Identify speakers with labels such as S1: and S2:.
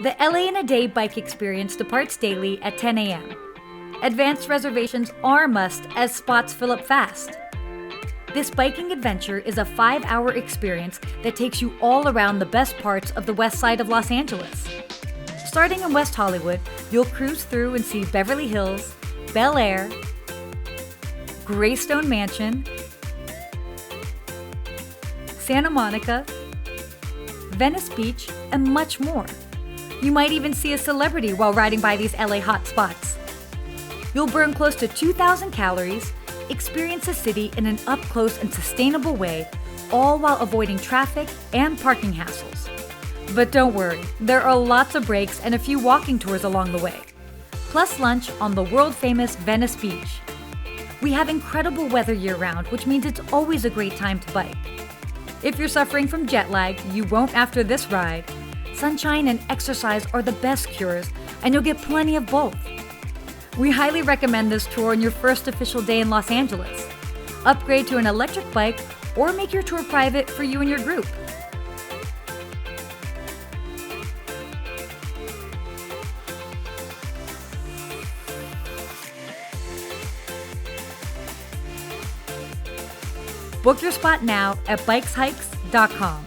S1: The LA in a Day bike experience departs daily at 10 a.m. Advanced reservations are a must as spots fill up fast. This biking adventure is a 5-hour experience that takes you all around the best parts of the west side of Los Angeles. Starting in West Hollywood, you'll cruise through and see Beverly Hills, Bel-Air, Greystone Mansion, Santa Monica, Venice Beach, and much more. You might even see a celebrity while riding by these LA hot spots. You'll burn close to 2,000 calories, experience the city in an up-close and sustainable way, all while avoiding traffic and parking hassles. But don't worry, there are lots of breaks and a few walking tours along the way, plus lunch on the world-famous Venice Beach. We have incredible weather year-round, which means it's always a great time to bike. If you're suffering from jet lag, you won't after this ride. Sunshine and exercise are the best cures, and you'll get plenty of both. We highly recommend this tour on your first official day in Los Angeles. Upgrade to an electric bike or make your tour private for you and your group. Book your spot now at bikeshikes.com.